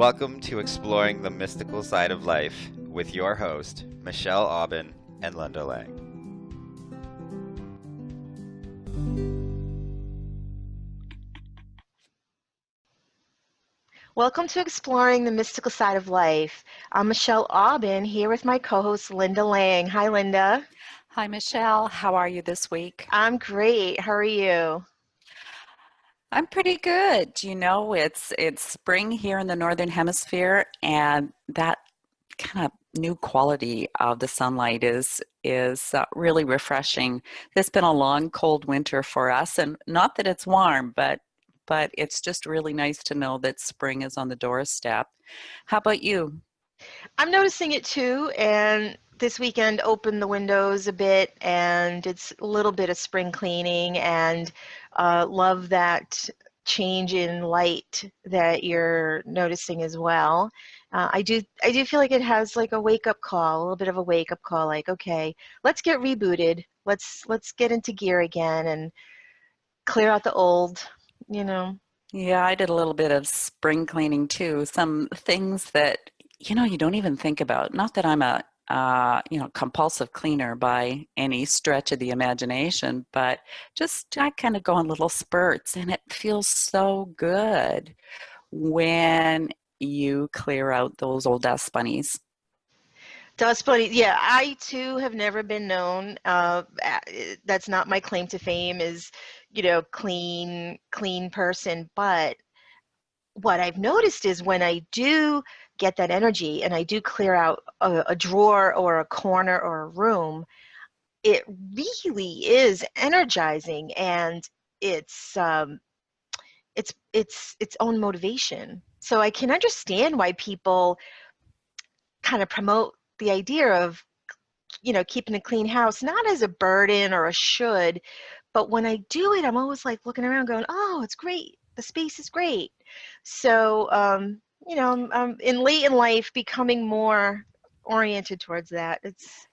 Welcome to Exploring the Mystical Side of Life with your host, Michelle Aubin and Linda Lang. Welcome to Exploring the Mystical Side of Life. I'm Michelle Aubin here with my co-host Linda Lang. Hi, Linda. Hi, Michelle. How are you this week? I'm great. How are you? I'm pretty good. It's spring here in the Northern Hemisphere, and that kind of new quality of the sunlight is really refreshing. It's been a long, cold winter for us, and not that it's warm, but it's just really nice to know that spring is on the doorstep. How about you? I'm noticing it too, and this weekend opened the windows a bit, and it's a little bit of spring cleaning, and love that change in light that you're noticing as well. I do feel like it has like a wake-up call, a little bit of a wake-up call, like, okay, let's get rebooted. Let's get into gear again and clear out the old, you know. Yeah, I did a little bit of spring cleaning too. Some things that, you don't even think about. Not that I'm a, compulsive cleaner by any stretch of the imagination, but just I kind of go in little spurts, and it feels so good when you clear out those old dust bunnies. Dust bunny, yeah, I too have never been known. That's not my claim to fame is, clean person. But what I've noticed is when I do get that energy and I do clear out a drawer or a corner or a room, it really is energizing, and it's its own motivation. So I can understand why people kind of promote the idea of keeping a clean house, not as a burden or a should, but when I do it, I'm always like looking around going, oh, it's great. The space is great. So, I'm in late in life becoming more oriented towards that. It's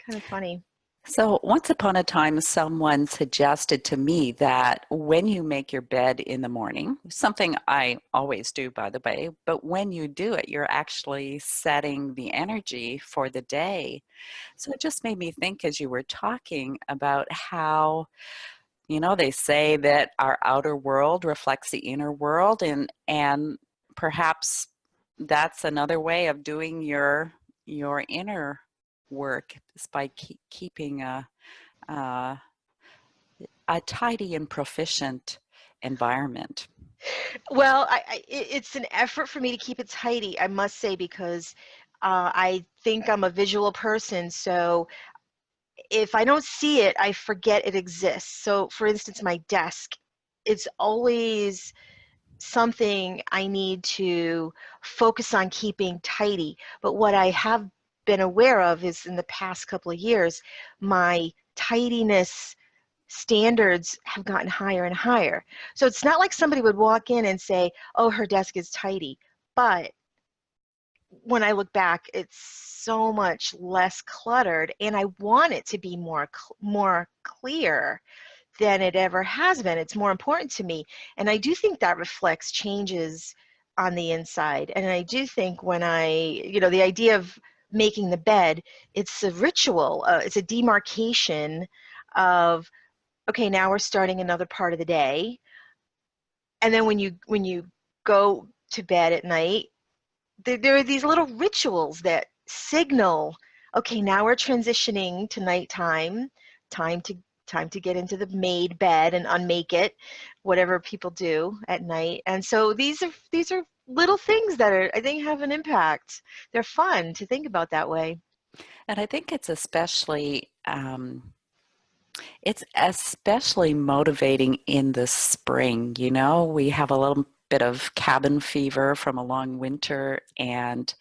kind of funny. So, once upon a time, someone suggested to me that when you make your bed in the morning, something I always do, by the way, but when you do it, you're actually setting the energy for the day. So, it just made me think as you were talking about how, they say that our outer world reflects the inner world, and perhaps that's another way of doing your inner work is by keeping a, a tidy and proficient environment. Well, it's an effort for me to keep it tidy, I must say, because I think I'm a visual person. So if I don't see it, I forget it exists. So, for instance, my desk, it's always something I need to focus on keeping tidy. But what I have been aware of is in the past couple of years, my tidiness standards have gotten higher and higher. So it's not like somebody would walk in and say, oh, her desk is tidy. But when I look back, it's so much less cluttered, and I want it to be more clear than it ever has been. It's more important to me. And I do think that reflects changes on the inside. And I do think when the idea of making the bed, it's a ritual, it's a demarcation of, okay, now we're starting another part of the day. And then when you go to bed at night, there are these little rituals that signal, okay, now we're transitioning to nighttime, time to time to get into the made bed and unmake it, whatever people do at night. And so these are little things that are, I think, have an impact. They're fun to think about that way. And I think it's especially motivating in the spring. We have a little bit of cabin fever from a long winter, and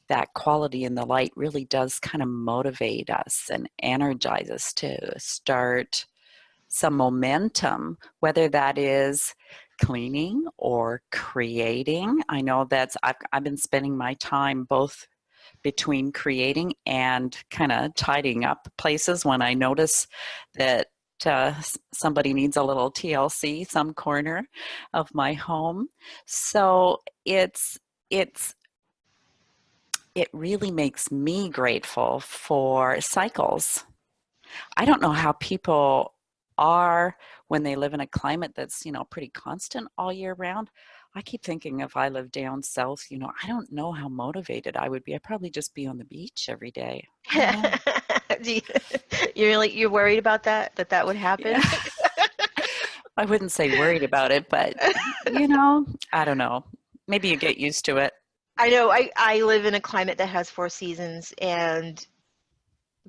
that quality in the light really does kind of motivate us and energize us to start some momentum, whether that is cleaning or creating. I know I've been spending my time both between creating and kind of tidying up places when I notice that somebody needs a little TLC, some corner of my home. So it's it really makes me grateful for cycles. I don't know how people are when they live in a climate that's, pretty constant all year round. I keep thinking if I lived down south, I don't know how motivated I would be. I'd probably just be on the beach every day. I don't know. Do you, you're worried about that would happen? Yeah. I wouldn't say worried about it, but I don't know. Maybe you get used to it. I know I live in a climate that has 4 seasons, and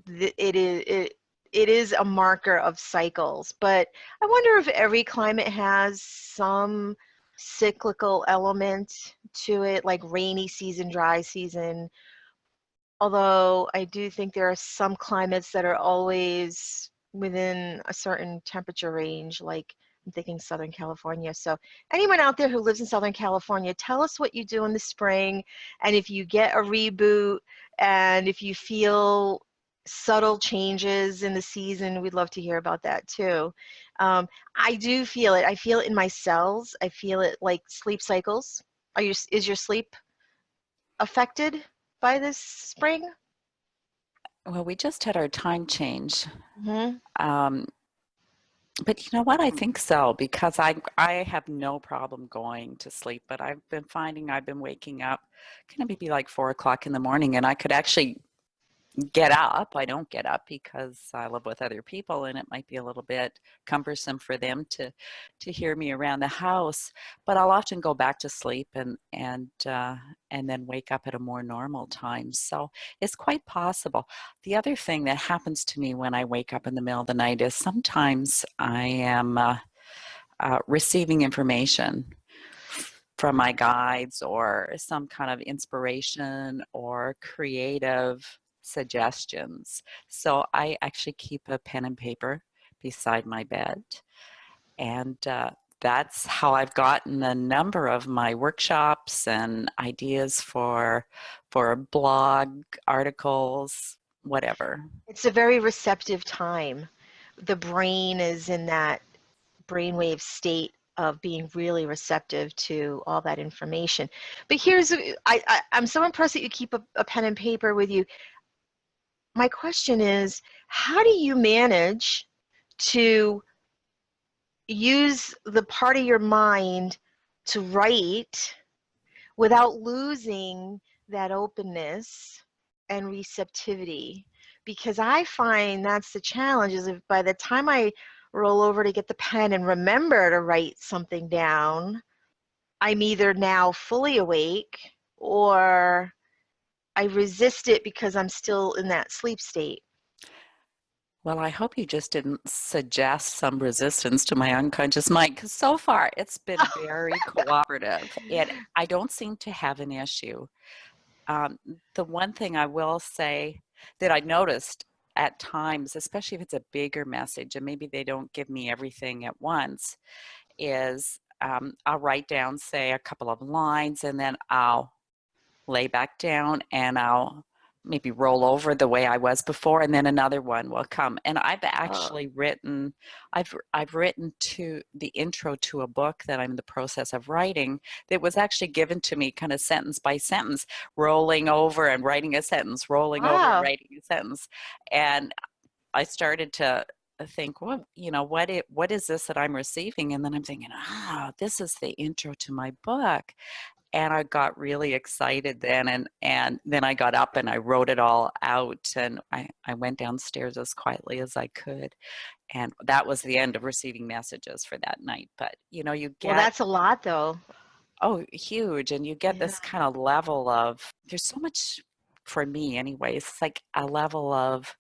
it is a marker of cycles. But I wonder if every climate has some cyclical element to it, like rainy season, dry season. Although I do think there are some climates that are always within a certain temperature range, like I'm thinking Southern California. So anyone out there who lives in Southern California, tell us what you do in the spring, and if you get a reboot, and if you feel subtle changes in the season, we'd love to hear about that too. I do feel it. I feel it in my cells. I feel it like sleep cycles. Is your sleep affected by this spring? Well, we just had our time change. Mm-hmm. Um, but you know what? I think so because I have no problem going to sleep, but I've been finding I've been waking up kind of maybe like 4 o'clock in the morning, and I could actually get up. I don't get up because I live with other people and it might be a little bit cumbersome for them to hear me around the house. But I'll often go back to sleep and then wake up at a more normal time. So it's quite possible. The other thing that happens to me when I wake up in the middle of the night is sometimes I am receiving information from my guides or some kind of inspiration or creative suggestions. So I actually keep a pen and paper beside my bed. And that's how I've gotten a number of my workshops and ideas for blog articles, whatever. It's a very receptive time. The brain is in that brainwave state of being really receptive to all that information. But I'm so impressed that you keep a pen and paper with you. My question is, how do you manage to use the part of your mind to write without losing that openness and receptivity? Because I find that's the challenge, is if by the time I roll over to get the pen and remember to write something down, I'm either now fully awake or I resist it because I'm still in that sleep state. Well, I hope you just didn't suggest some resistance to my unconscious mind, because so far it's been very cooperative. I don't seem to have an issue. The one thing I will say that I noticed at times, especially if it's a bigger message and maybe they don't give me everything at once, is I'll write down, say, a couple of lines, and then I'll lay back down and I'll maybe roll over the way I was before, and then another one will come. And I've actually written, I've written to the intro to a book that I'm in the process of writing that was actually given to me kind of sentence by sentence, rolling over and writing a sentence, rolling over and Wow. writing a sentence. And I started to think, well, what is this that I'm receiving? And then I'm thinking, this is the intro to my book. And I got really excited then, and then I got up and I wrote it all out, and I went downstairs as quietly as I could, and that was the end of receiving messages for that night. But you Well, get, that's a lot though. huge, and you get Yeah. this kind of level of, there's so much, for me anyway, it's like a level of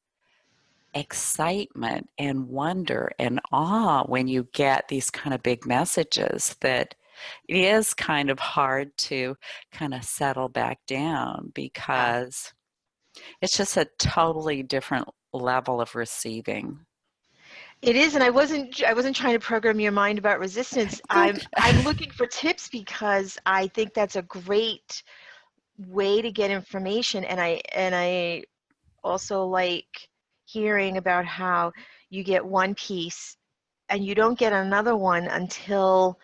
excitement and wonder and awe when you get these kind of big messages that it is kind of hard to kind of settle back down, Yeah. because it's just a totally different level of receiving. It is, and I wasn't trying to program your mind about resistance. Good. I'm looking for tips because I think that's a great way to get information, and I also like hearing about how you get one piece and you don't get another one until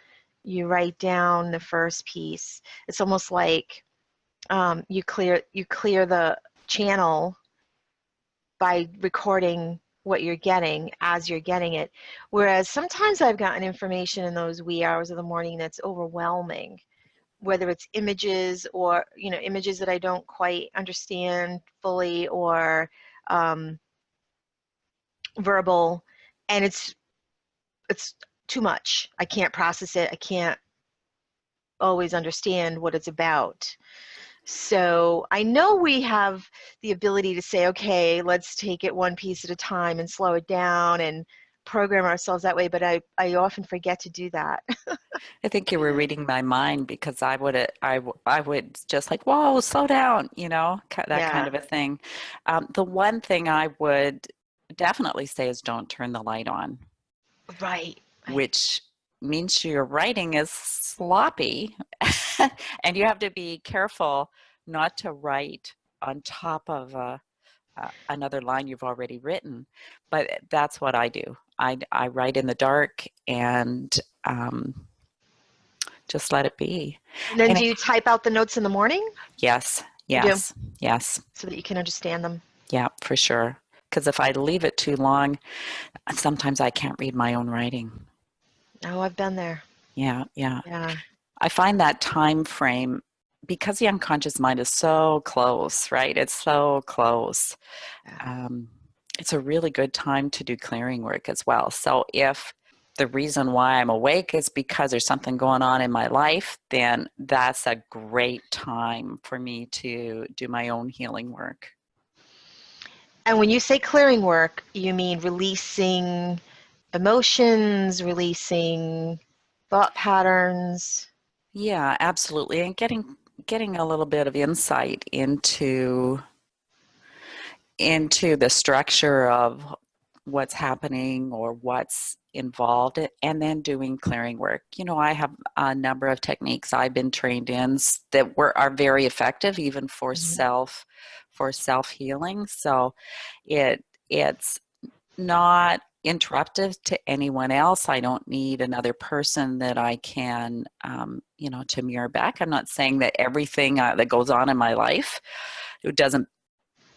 you write down the first piece. It's almost like You clear the channel by recording what you're getting as you're getting it. Whereas sometimes I've gotten information in those wee hours of the morning that's overwhelming, whether it's images or, images that I don't quite understand fully, or verbal, and it's too much. I can't process it. I can't always understand what it's about. So I know we have the ability to say, okay, let's take it one piece at a time and slow it down and program ourselves that way, but I often forget to do that. I think you were reading my mind, because I would just like, whoa, slow down, that kind Yeah, of a thing. The one thing I would definitely say is don't turn the light on, right. which means your writing is sloppy and you have to be careful not to write on top of another line you've already written. But that's what I do. I write in the dark and just let it be. And then And do you type out the notes in the morning? yes, You do, yes, yes, so that you can understand them. yeah, for sure. Because if I leave it too long, sometimes I can't read my own writing. Oh, I've been there. Yeah, yeah. Yeah. I find that time frame, because the unconscious mind is so close, right? It's so close. Yeah. Um, it's a really good time to do clearing work as well. So if the reason why I'm awake is because there's something going on in my life, then that's a great time for me to do my own healing work. And when you say clearing work, you mean releasing emotions, releasing thought patterns? Yeah, absolutely. And getting a little bit of insight into the structure of what's happening or what's involved, and then doing clearing work. I have a number of techniques I've been trained in that are very effective even for Mhm. self healing. So it's not interruptive to anyone else. I don't need another person that I can to mirror back. I'm not saying that everything that goes on in my life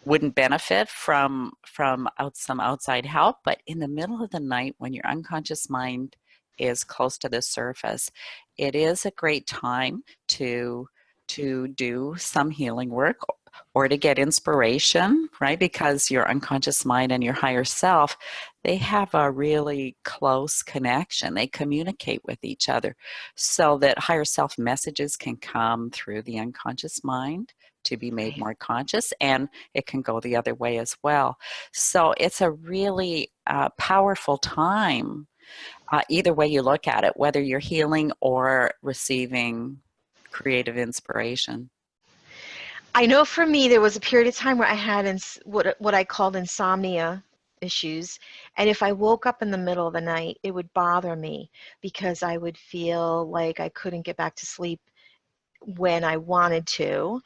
wouldn't benefit from some outside help, but in the middle of the night, when your unconscious mind is close to the surface, it is a great time to do some healing work or to get inspiration, right? Because your unconscious mind and your higher self, they have a really close connection. They communicate with each other, so that higher self messages can come through the unconscious mind to be made Right. more conscious, and it can go the other way as well. So it's a really powerful time, either way you look at it, whether you're healing or receiving creative inspiration. I know for me, there was a period of time where I had what I called insomnia issues. And if I woke up in the middle of the night, it would bother me because I would feel like I couldn't get back to sleep when I wanted to.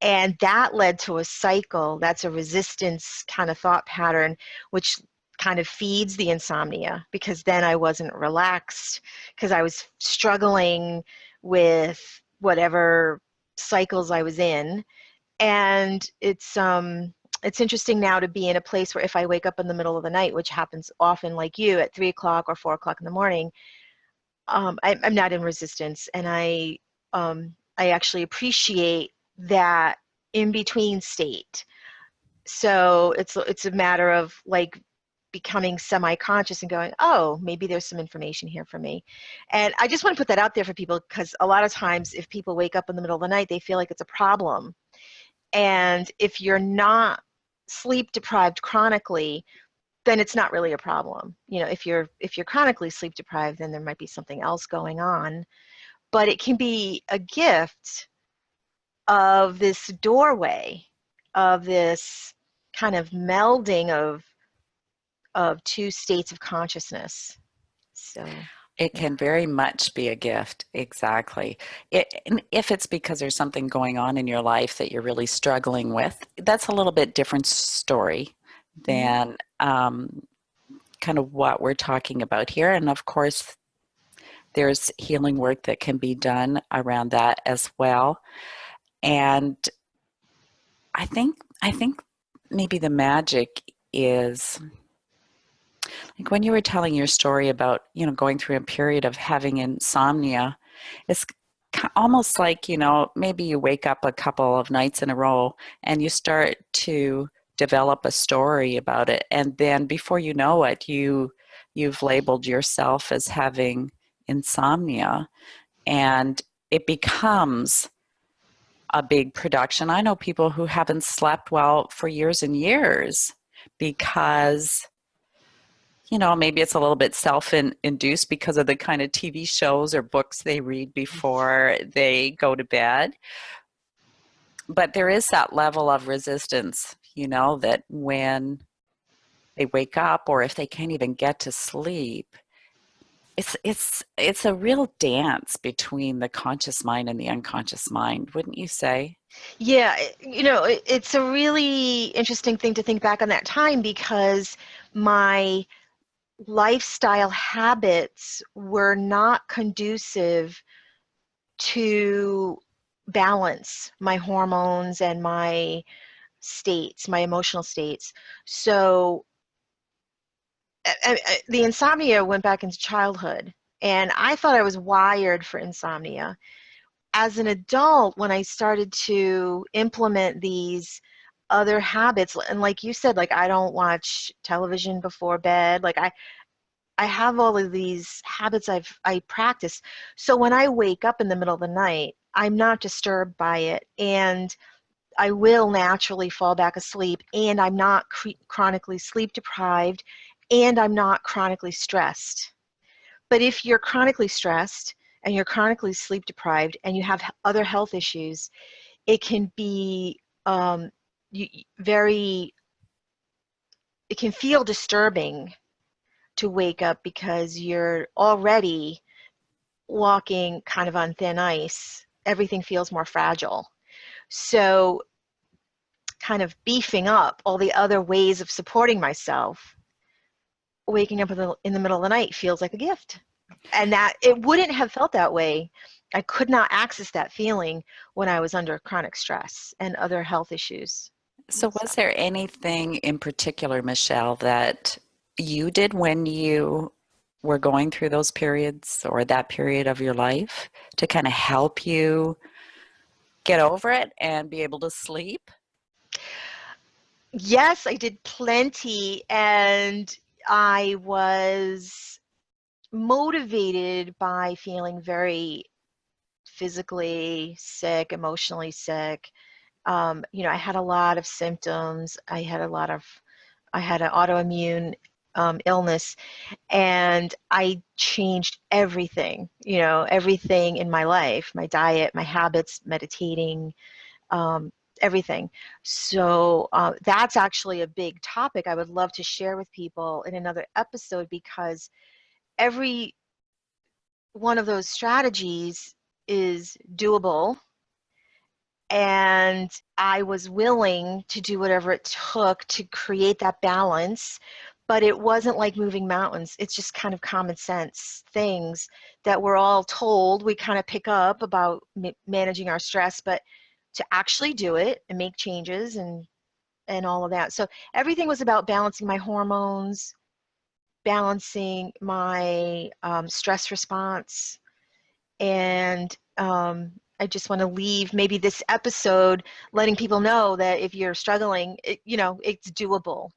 And that led to a cycle. That's a resistance kind of thought pattern, which kind of feeds the insomnia, because then I wasn't relaxed because I was struggling with whatever cycles I was in. And it's interesting now to be in a place where if I wake up in the middle of the night, which happens often, like you, at 3 o'clock or 4 o'clock in the morning, I'm not in resistance, and I actually appreciate that in between state. So it's a matter of like becoming semi-conscious and going, oh, maybe there's some information here for me. And I just want to put that out there for people, because a lot of times if people wake up in the middle of the night, they feel like it's a problem. And if you're not sleep deprived chronically, then it's not really a problem. If you're chronically sleep deprived, then there might be something else going on. But it can be a gift of this doorway, of this kind of melding of two states of consciousness. So, It yeah. can very much be a gift, exactly. And if it's because there's something going on in your life that you're really struggling with, that's a little bit different story Mhm. than kind of what we're talking about here. And of course, there's healing work that can be done around that as well. And I think maybe the magic is like when you were telling your story about, going through a period of having insomnia, it's almost like, maybe you wake up a couple of nights in a row and you start to develop a story about it. And then before you know it, you've labeled yourself as having insomnia, and it becomes a big production. I know people who haven't slept well for years and years because, maybe it's a little bit self-induced because of the kind of TV shows or books they read before they go to bed. But there is that level of resistance, that when they wake up or if they can't even get to sleep, it's a real dance between the conscious mind and the unconscious mind, wouldn't you say? Yeah, it's a really interesting thing to think back on that time because my lifestyle habits were not conducive to balance my hormones and my states, my emotional states. So the insomnia went back into childhood, and I thought I was wired for insomnia. As an adult, when I started to implement these other habits, and like you said, like I don't watch television before bed, like I have all of these habits I practice. So when I wake up in the middle of the night, I'm not disturbed by it, and I will naturally fall back asleep, and I'm not chronically sleep deprived, and I'm not chronically stressed. But if you're chronically stressed and you're chronically sleep deprived and you have other health issues, it can be very, it can feel disturbing to wake up because you're already walking kind of on thin ice. Everything feels more fragile. So kind of beefing up all the other ways of supporting myself, waking up in the middle of the night feels like a gift. And that it wouldn't have felt that way. I could not access that feeling when I was under chronic stress and other health issues. So So, was there anything in particular, Michelle, that you did when you were going through those periods or that period of your life to kind of help you get over it and be able to sleep? yes, I did plenty, and I was motivated by feeling very physically sick, emotionally sick. I had a lot of symptoms. I had an autoimmune illness, and I changed everything, everything in my life, my diet, my habits, meditating, um, everything. So that's actually a big topic I would love to share with people in another episode, because every one of those strategies is doable, and I was willing to do whatever it took to create that balance. But it wasn't like moving mountains. It's just kind of common sense things that we're all told. We kind of pick up about managing our stress, but to actually do it and make changes and all of that. So everything was about balancing my hormones, balancing my stress response, and I just want to leave maybe this episode letting people know that if you're struggling, it's doable.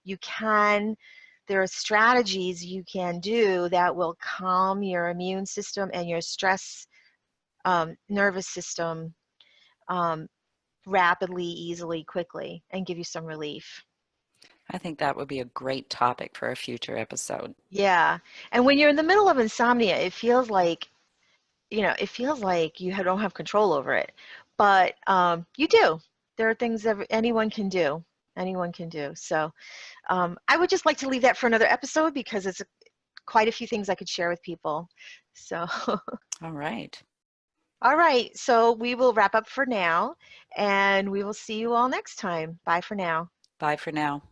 There are strategies you can do that will calm your immune system and your stress nervous system um, rapidly, easily, quickly, and give you some relief. I think that would be a great topic for a future episode. Yeah. And when you're in the middle of insomnia, it feels like you don't have control over it, but you do. There are things that anyone can do. Anyone can do. So I would just like to leave that for another episode because it's quite a few things I could share with people. So, All right. all right. So we will wrap up for now, and we will see you all next time. Bye for now. Bye for now.